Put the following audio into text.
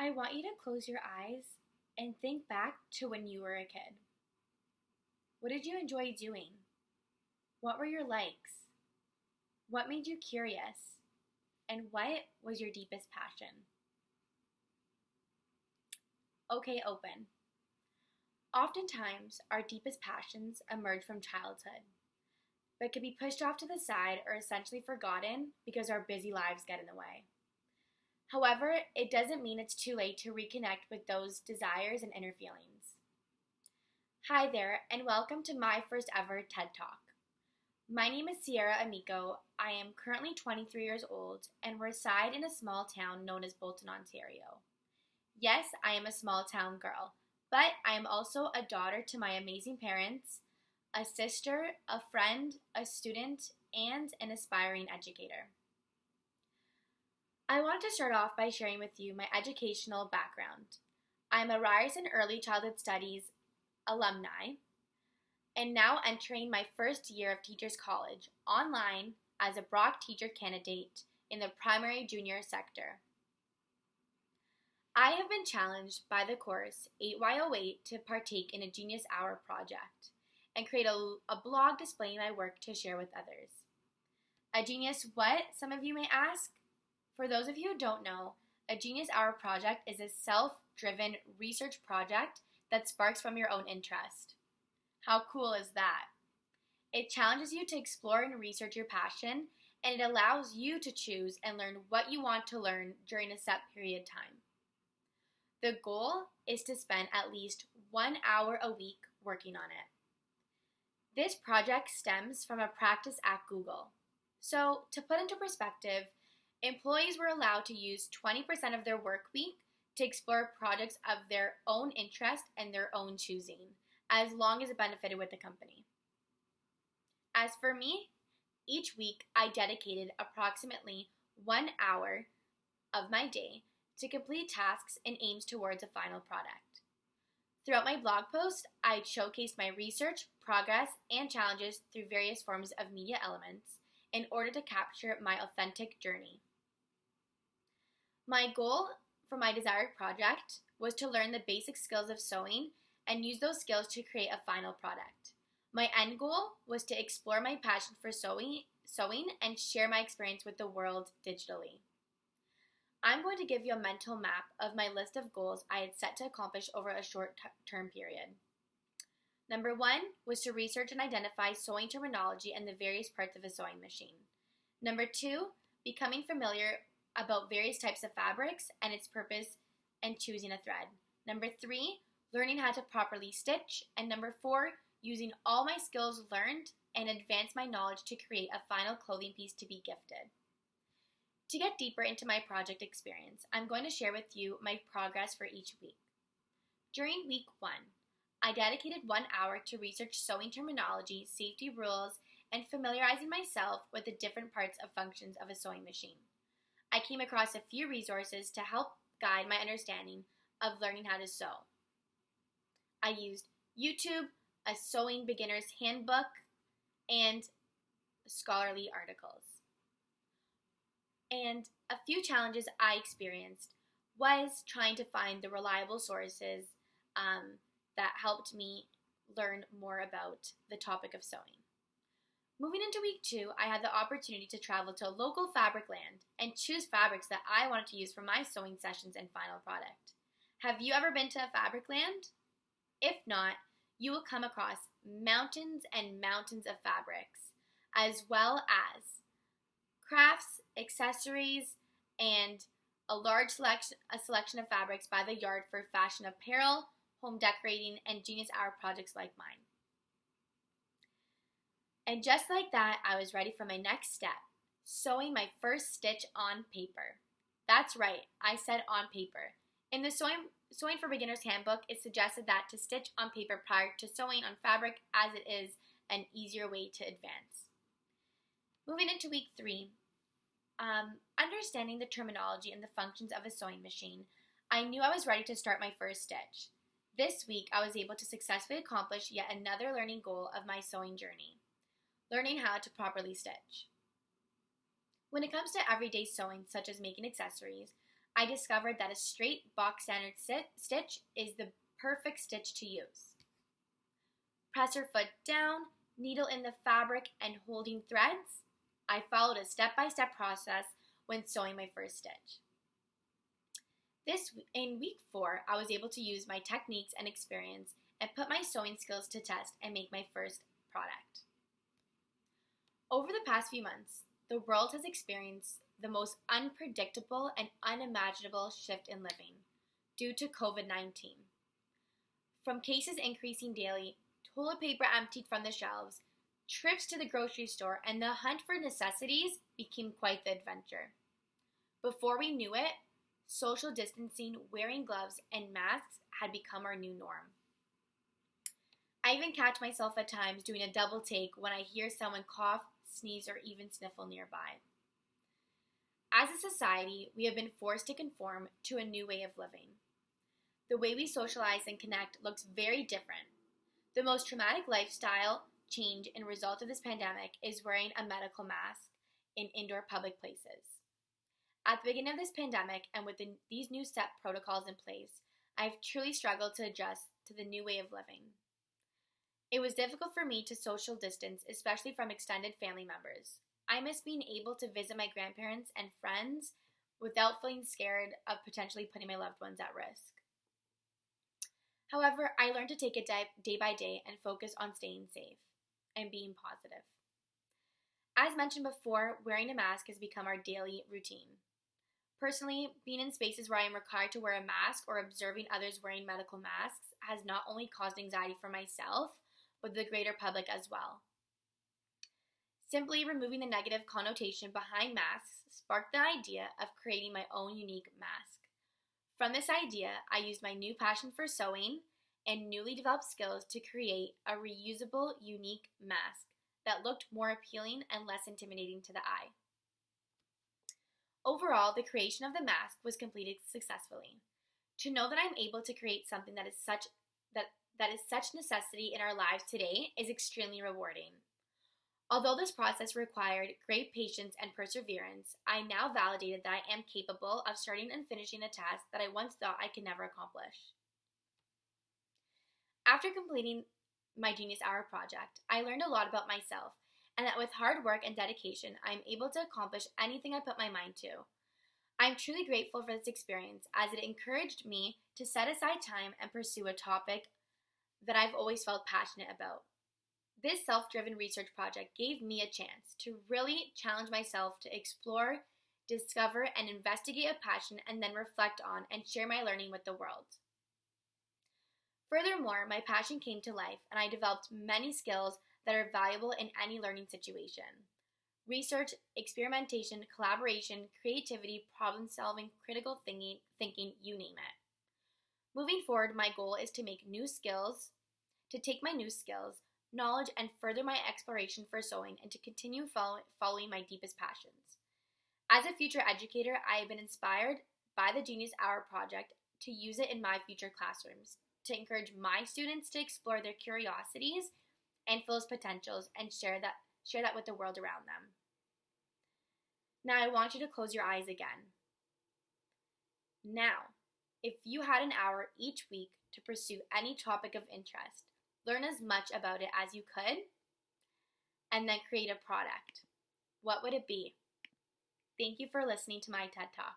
I want you to close your eyes and think back to when you were a kid. What did you enjoy doing? What were your likes? What made you curious? And what was your deepest passion? Okay, open. Oftentimes, our deepest passions emerge from childhood, but can be pushed off to the side or essentially forgotten because our busy lives get in the way. However, it doesn't mean it's too late to reconnect with those desires and inner feelings. Hi there, and welcome to my first ever TED Talk. My name is Sierra Amico. I am currently 23 years old and reside in a small town known as Bolton, Ontario. Yes, I am a small town girl, but I am also a daughter to my amazing parents, a sister, a friend, a student, and an aspiring educator. I wanted to start off by sharing with you my educational background. I'm a Ryerson Early Childhood Studies alumni and now entering my first year of Teachers College online as a Brock teacher candidate in the primary junior sector. I have been challenged by the course 8Y08 to partake in a Genius Hour project and create a blog displaying my work to share with others. A Genius what, some of you may ask? For those of you who don't know, a Genius Hour project is a self-driven research project that sparks from your own interest. How cool is that? It challenges you to explore and research your passion, and it allows you to choose and learn what you want to learn during a set period of time. The goal is to spend at least 1 hour a week working on it. This project stems from a practice at Google. So, to put into perspective, employees were allowed to use 20% of their work week to explore projects of their own interest and their own choosing, as long as it benefited with the company. As for me, each week I dedicated approximately 1 hour of my day to complete tasks and aims towards a final product. Throughout my blog post, I showcased my research, progress, and challenges through various forms of media elements in order to capture my authentic journey. My goal for my desired project was to learn the basic skills of sewing and use those skills to create a final product. My end goal was to explore my passion for sewing and share my experience with the world digitally. I'm going to give you a mental map of my list of goals I had set to accomplish over a short-term period. Number 1 was to research and identify sewing terminology and the various parts of a sewing machine. Number 2, becoming familiar about various types of fabrics and its purpose and choosing a thread. Number 3, learning how to properly stitch. And number 4, using all my skills learned and advance my knowledge to create a final clothing piece to be gifted. To get deeper into my project experience, I'm going to share with you my progress for each week. During week 1, I dedicated 1 hour to research sewing terminology, safety rules, and familiarizing myself with the different parts of functions of a sewing machine. I came across a few resources to help guide my understanding of learning how to sew. I used YouTube, a sewing beginner's handbook, and scholarly articles. And a few challenges I experienced was trying to find the reliable sources that helped me learn more about the topic of sewing. Moving into week 2, I had the opportunity to travel to a local fabric land and choose fabrics that I wanted to use for my sewing sessions and final product. Have you ever been to a fabric land? If not, you will come across mountains and mountains of fabrics, as well as crafts, accessories, and a selection of fabrics by the yard for fashion apparel, home decorating, and Genius Hour projects like mine. And just like that, I was ready for my next step, sewing my first stitch on paper. That's right, I said on paper. In the Sewing for Beginners handbook, it suggested that to stitch on paper prior to sewing on fabric, as it is an easier way to advance. Moving into week 3, understanding the terminology and the functions of a sewing machine, I knew I was ready to start my first stitch. This week, I was able to successfully accomplish yet another learning goal of my sewing journey, learning how to properly stitch. When it comes to everyday sewing, such as making accessories, I discovered that a straight box standard stitch is the perfect stitch to use. Press your foot down, needle in the fabric, and holding threads. I followed a step-by-step process when sewing my first stitch. In week 4, I was able to use my techniques and experience and put my sewing skills to test and make my first product. Over the past few months, the world has experienced the most unpredictable and unimaginable shift in living due to COVID-19. From cases increasing daily, toilet paper emptied from the shelves, trips to the grocery store, and the hunt for necessities became quite the adventure. Before we knew it, social distancing, wearing gloves, and masks had become our new norm. I even catch myself at times doing a double take when I hear someone cough, sneeze, or even sniffle nearby. As a society, we have been forced to conform to a new way of living. The way we socialize and connect looks very different. The most traumatic lifestyle change in result of this pandemic is wearing a medical mask in indoor public places. At the beginning of this pandemic and with these new step protocols in place, I've truly struggled to adjust to the new way of living. It was difficult for me to social distance, especially from extended family members. I miss being able to visit my grandparents and friends without feeling scared of potentially putting my loved ones at risk. However, I learned to take it day by day and focus on staying safe and being positive. As mentioned before, wearing a mask has become our daily routine. Personally, being in spaces where I am required to wear a mask or observing others wearing medical masks has not only caused anxiety for myself, but the greater public as well. Simply removing the negative connotation behind masks sparked the idea of creating my own unique mask. From this idea, I used my new passion for sewing and newly developed skills to create a reusable, unique mask that looked more appealing and less intimidating to the eye. Overall, the creation of the mask was completed successfully. To know that I'm able to create something that is such necessity in our lives today is extremely rewarding. Although this process required great patience and perseverance, I now validated that I am capable of starting and finishing a task that I once thought I could never accomplish. After completing my Genius Hour project, I learned a lot about myself, and that with hard work and dedication, I am able to accomplish anything I put my mind to. I am truly grateful for this experience, as it encouraged me to set aside time and pursue a topic that I've always felt passionate about. This self-driven research project gave me a chance to really challenge myself to explore, discover, and investigate a passion and then reflect on and share my learning with the world. Furthermore, my passion came to life and I developed many skills that are valuable in any learning situation. Research, experimentation, collaboration, creativity, problem-solving, critical thinking, you name it. Moving forward, my goal is to take my new skills, knowledge, and further my exploration for sewing and to continue following my deepest passions. As a future educator, I have been inspired by the Genius Hour project to use it in my future classrooms, to encourage my students to explore their curiosities and fullest potentials and share that with the world around them. Now I want you to close your eyes again. Now, if you had an hour each week to pursue any topic of interest, learn as much about it as you could, and then create a product, what would it be? Thank you for listening to my TED Talk.